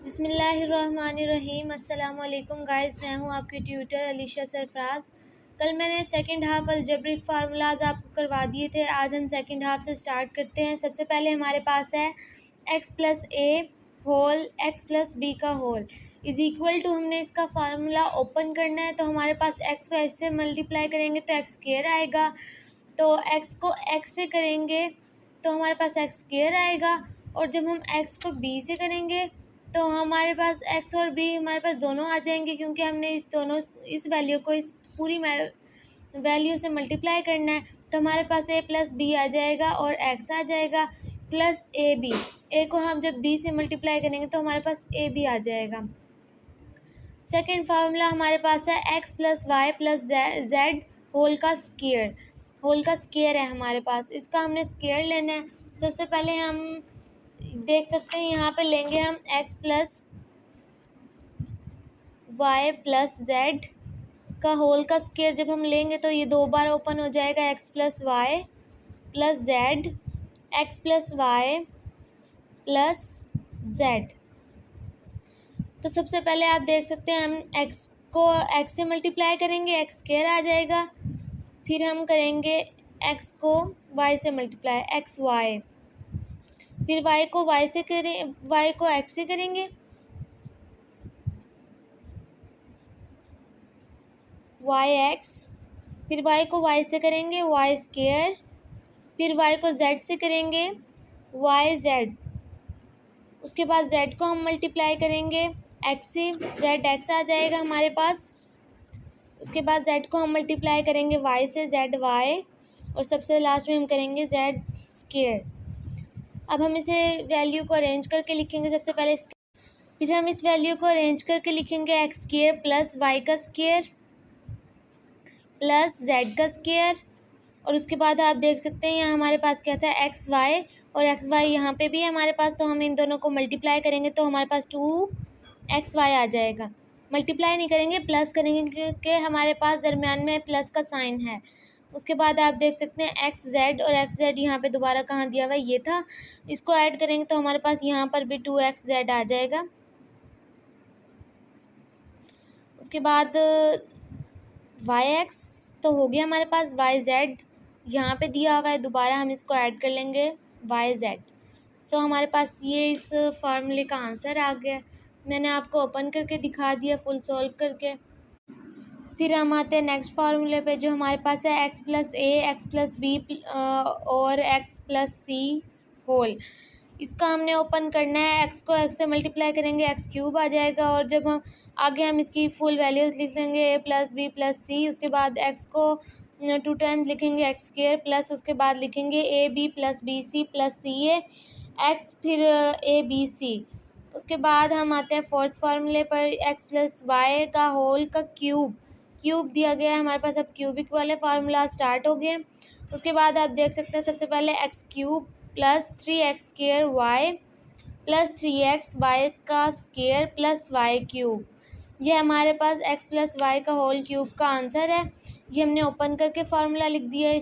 बिस्मिल्लाहिर्रहमानिर्रहीम। अस्सलाम वालेकुम गाइस, मैं हूं आपकी ट्यूटर अलीशा सरफराज। कल मैंने सेकंड हाफ़ अलजेब्रिक फार्मूलाज आपको करवा दिए थे। आज हम सेकंड हाफ़ से स्टार्ट करते हैं। सबसे पहले हमारे पास है x प्लस ए होल x प्लस बी का होल इज़ इक्वल टू, हमने इसका फार्मूला ओपन करना है। तो हमारे पास x को ऐसे मल्टीप्लाई करेंगे तो एक्स स्क्वायर आएगा, तो x को x से करेंगे तो हमारे पास एक्स स्क्वायर आएगा। और जब हम x को b से करेंगे तो हमारे पास x और b हमारे पास दोनों आ जाएंगे, क्योंकि हमने इस वैल्यू को इस पूरी वैल्यू से मल्टीप्लाई करना है। तो हमारे पास a प्लस बी आ जाएगा और x आ जाएगा प्लस ए बी। ए को हम जब b से मल्टीप्लाई करेंगे तो हमारे पास ए बी आ जाएगा। सेकेंड फार्मूला हमारे पास है x plus Y plus Z whole का स्क्वायर है हमारे पास। इसका हमने स्क्वायर लेना है। सबसे पहले हम देख सकते हैं, यहाँ पे लेंगे हम x plus Y plus Z का होल का स्क्वायर। जब हम लेंगे तो ये दो बार ओपन हो जाएगा, x plus Y plus Z, X plus Y plus Z. तो सबसे पहले आप देख सकते हैं, हम x को x से मल्टीप्लाई करेंगे, एक्स स्क्वायर आ जाएगा। फिर हम करेंगे x को y से मल्टीप्लाई, एक्स वाई। फिर y को y से करें, y को x से करेंगे, वाई एक्स। फिर y को y से करेंगे, वाई स्क्वायर। फिर y को z से करेंगे, वाई जेड। उसके बाद z को हम मल्टीप्लाई करेंगे x से, z x आ जाएगा हमारे पास। उसके बाद z को हम मल्टीप्लाई करेंगे y से, z y। और सबसे लास्ट में हम करेंगे z स्क्वायर। अब हम इसे वैल्यू को अरेंज करके लिखेंगे। सबसे पहले फिर हम इस वैल्यू को अरेंज करके लिखेंगे, एक्स स्क्वायर प्लस वाई का स्क्वायर प्लस जेड का स्क्वायर। और उसके बाद आप देख सकते हैं यहाँ हमारे पास क्या था, एक्स वाई, और एक्स वाई यहाँ पे भी है हमारे पास। तो हम इन दोनों को मल्टीप्लाई करेंगे तो हमारे पास 2xy आ जाएगा। मल्टीप्लाई नहीं करेंगे, प्लस करेंगे, क्योंकि हमारे पास दरमियान में प्लस का साइन है। उसके बाद आप देख सकते हैं एक्स जेड, और एक्स जेड यहाँ पे दोबारा कहाँ दिया हुआ है, ये था। इसको ऐड करेंगे तो हमारे पास यहाँ पर भी 2xz आ जाएगा। उसके बाद वाई एक्स तो हो गया हमारे पास, वाई जेड यहाँ पे दिया हुआ है, दोबारा हम इसको ऐड कर लेंगे वाई जेड। सो हमारे पास ये इस फार्मूले का आंसर आ गया। मैंने आपको ओपन करके दिखा दिया फुल सॉल्व करके। फिर हम आते हैं नेक्स्ट फार्मूले पे, जो हमारे पास है एक्स प्लस ए एक्स प्लस बी और एक्स प्लस सी होल। इसका हमने ओपन करना है, एक्स को एक्स से मल्टीप्लाई करेंगे, एक्स क्यूब आ जाएगा। और जब हम आगे हम इसकी फुल वैल्यूज़ लिख लेंगे, ए प्लस बी प्लस सी। उसके बाद एक्स को 2 टाइम्स लिखेंगे, एक्स स्क्वायर प्लस उसके बाद लिखेंगे A B plus B C plus C A X, फिर ए बी सी। उसके बाद हम आते हैं फोर्थ फार्मूले पर, एक्स प्लस वाई का होल का क्यूब दिया गया है हमारे पास। अब क्यूबिक वाले फार्मूला स्टार्ट हो गए। उसके बाद आप देख सकते हैं, सबसे पहले X cube plus 3x square Y plus 3x Y का स्क्वायर प्लस वाई क्यूब। ये हमारे पास x प्लस वाई का होल क्यूब का आंसर है। ये हमने ओपन करके फार्मूला लिख दिया है।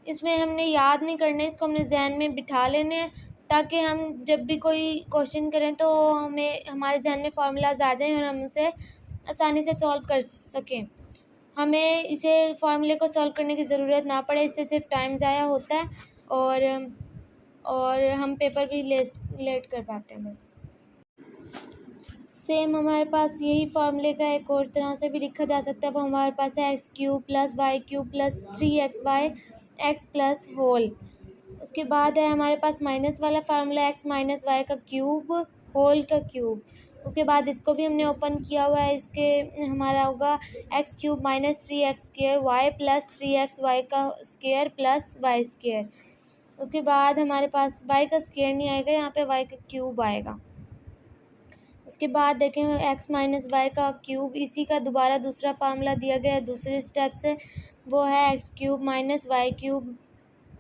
इसमें हमने याद नहीं करना है, इसको हमने जहन में बिठा लेने हैं, ताकि हम जब भी कोई क्वेश्चन करें तो हमें हमारे जहन में फार्मूलाज आ जाएं और हम उसे आसानी से सॉल्व कर सकें। हमें इसे फार्मूले को सॉल्व करने की ज़रूरत ना पड़े, इससे सिर्फ टाइम ज़ाया होता है और हम पेपर भी लेट कर पाते हैं बस। सेम हमारे पास यही फार्मूले का एक और तरह से भी लिखा जा सकता है। वो हमारे पास है x cube plus Y cube plus 3xy x plus whole. उसके बाद है हमारे पास माइनस वाला फार्मूला, एक्स माइनस वाई का क्यूब होल का क्यूब। उसके बाद इसको भी हमने ओपन किया हुआ है। इसके हमारा होगा X cube minus 3x square Y plus 3xy का स्क्वायर प्लस वाई स्क्वायर। उसके बाद हमारे पास y का स्क्वायर नहीं आएगा, यहाँ पे y का क्यूब आएगा। उसके बाद देखें x माइनस वाई का क्यूब, इसी का दोबारा दूसरा फार्मूला दिया गया है दूसरे स्टेप से। वो है x cube minus y cube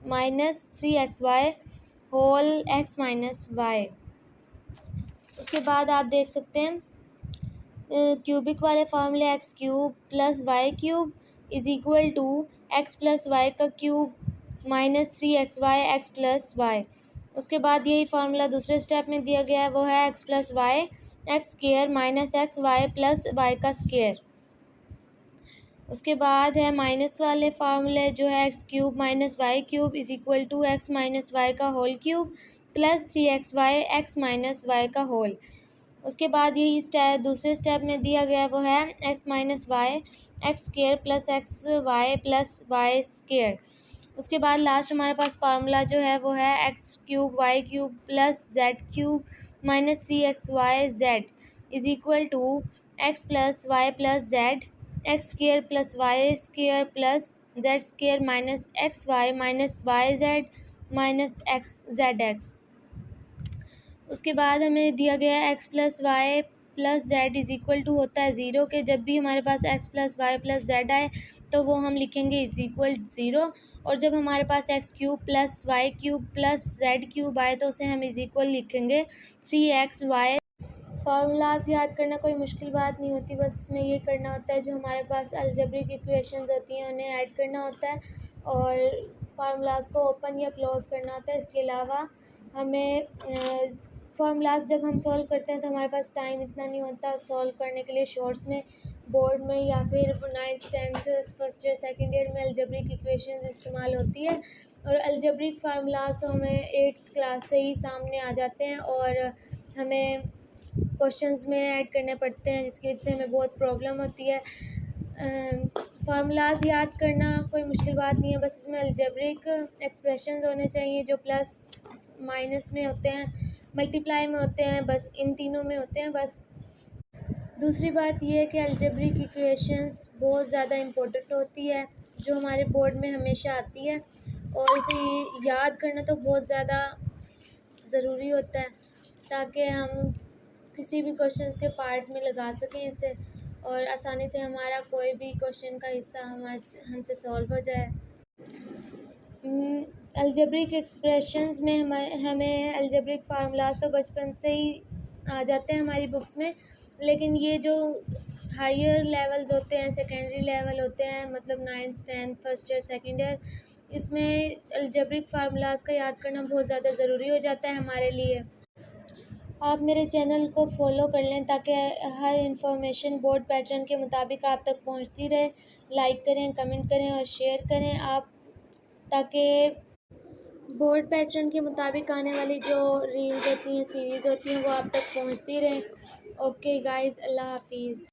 minus 3xy whole x minus y. उसके बाद आप देख सकते हैं क्यूबिक वाले फार्मूले, x cube plus Y cube is equal to x plus Y का cube minus 3xy x plus y. उसके बाद यही फार्मूला दूसरे स्टेप में दिया गया है, वो है x plus y x square minus x Y plus Y का स्क्वायर। उसके बाद है माइनस वाले फार्मूले जो है x cube minus y cube is equal to x minus Y का whole cube plus 3xy x minus Y का होल। उसके बाद यही दूसरे स्टेप में दिया गया वो है X minus Y x square plus X Y plus Y square. उसके बाद लास्ट हमारे पास फार्मूला जो है वो है x cube y cube plus z cube minus 3xy z is equal to x plus Z x square plus Y square plus z square minus y z minus x z x. उसके बाद हमें दिया गया है x plus Y plus z is equal to होता है zero के। जब भी हमारे पास x plus Y plus z आए तो वो हम लिखेंगे इज़ इक्वल ज़ीरो, और जब हमारे पास x cube plus Y cube plus z cube आए तो उसे हम इज़ इक्वल लिखेंगे 3xy। फार्मूलाज याद करना कोई मुश्किल बात नहीं होती, बस इसमें ये करना होता है जो हमारे पास अलजेब्रिक इक्वेशंस होती हैं उन्हें ऐड करना होता है और फार्मूलाज को ओपन या क्लोज़ करना होता है। इसके अलावा हमें फार्मूलाज जब हम सॉल्व करते हैं तो हमारे पास टाइम इतना नहीं होता सॉल्व करने के लिए। शॉर्ट्स में बोर्ड में या फिर 9th 10th first year second year में अलजेब्रिक इक्वेशंस इस्तेमाल होती है, और अलजेब्रिक फार्मूलाज तो हमें 8th क्लास से ही सामने आ जाते हैं और हमें क्वेश्चंस में ऐड करने पड़ते हैं, जिसकी वजह से हमें बहुत प्रॉब्लम होती है। फार्मूलाज याद करना कोई मुश्किल बात नहीं है, बस इसमें अलजेब्रिक एक्सप्रेशंस होने चाहिए जो प्लस माइनस में होते हैं, मल्टीप्लाई में होते हैं, बस इन तीनों में होते हैं बस। दूसरी बात यह है कि अलजेब्रिक इक्वेशंस बहुत ज़्यादा इम्पोर्टेंट होती है जो हमारे बोर्ड में हमेशा आती है, और इसे याद करना तो बहुत ज़्यादा ज़रूरी होता है ताकि हम किसी भी क्वेश्चंस के पार्ट में लगा सकें इसे, और आसानी से हमारा कोई भी क्वेश्चन का हिस्सा हमसे सॉल्व हो जाए। अलजेब्रिक एक्सप्रेशंस में हमें अलजेब्रिक फार्मूलाज तो बचपन से ही आ जाते हैं हमारी बुक्स में, लेकिन ये जो हायर लेवल्स होते हैं, सेकेंडरी लेवल होते हैं, मतलब 9th 10th first year second year, इसमें अलजेब्रिक फार्मूलाज का याद करना बहुत ज़्यादा ज़रूरी हो जाता है हमारे लिए। आप मेरे चैनल को फॉलो कर लें ताकि हर इन्फॉर्मेशन बोर्ड पैटर्न के मुताबिक आप तक पहुंचती रहे। लाइक करें, कमेंट करें और शेयर करें आप, ताकि बोर्ड पैटर्न के मुताबिक आने वाली जो रील्स होती हैं, सीरीज़ होती हैं, वो आप तक पहुंचती रहें। ओके गाइज़, अल्लाह हाफिज़।